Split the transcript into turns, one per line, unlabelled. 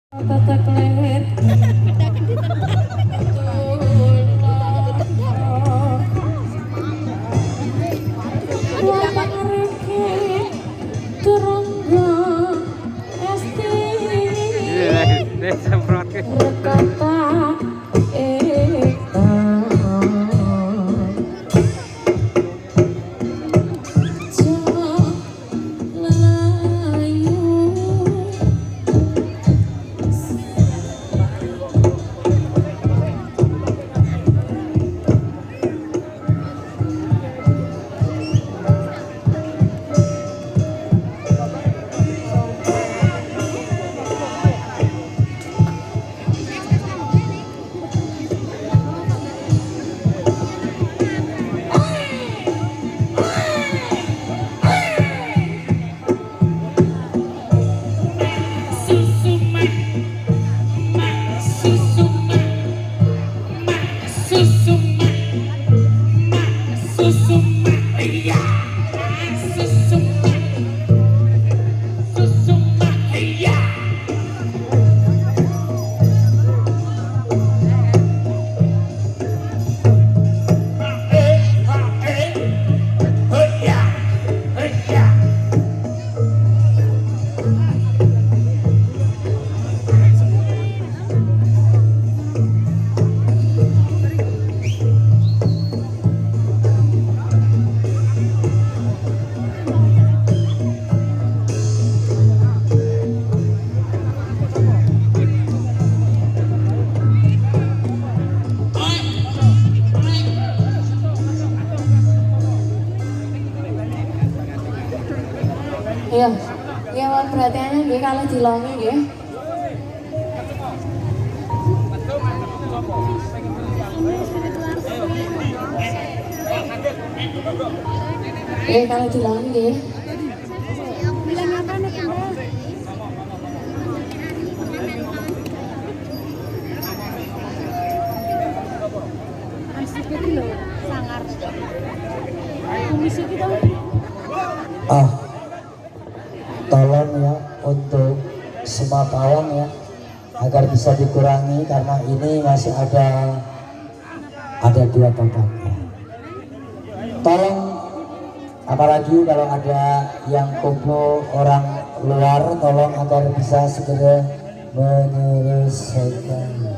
Tetek leher rekata ya, ya mohon perhatiannya nggih kalau dilongi nggih. Kalau dilongi nggih.
Bilang apa nih Anda? Asik itu loh, sangar. Komisi kita.
Tolong ya untuk semua pawang ya agar bisa dikurangi karena ini masih ada 2 babak ya. Tolong apalagi kalau ada yang kumpul orang luar tolong agar bisa segera menyelesaikan.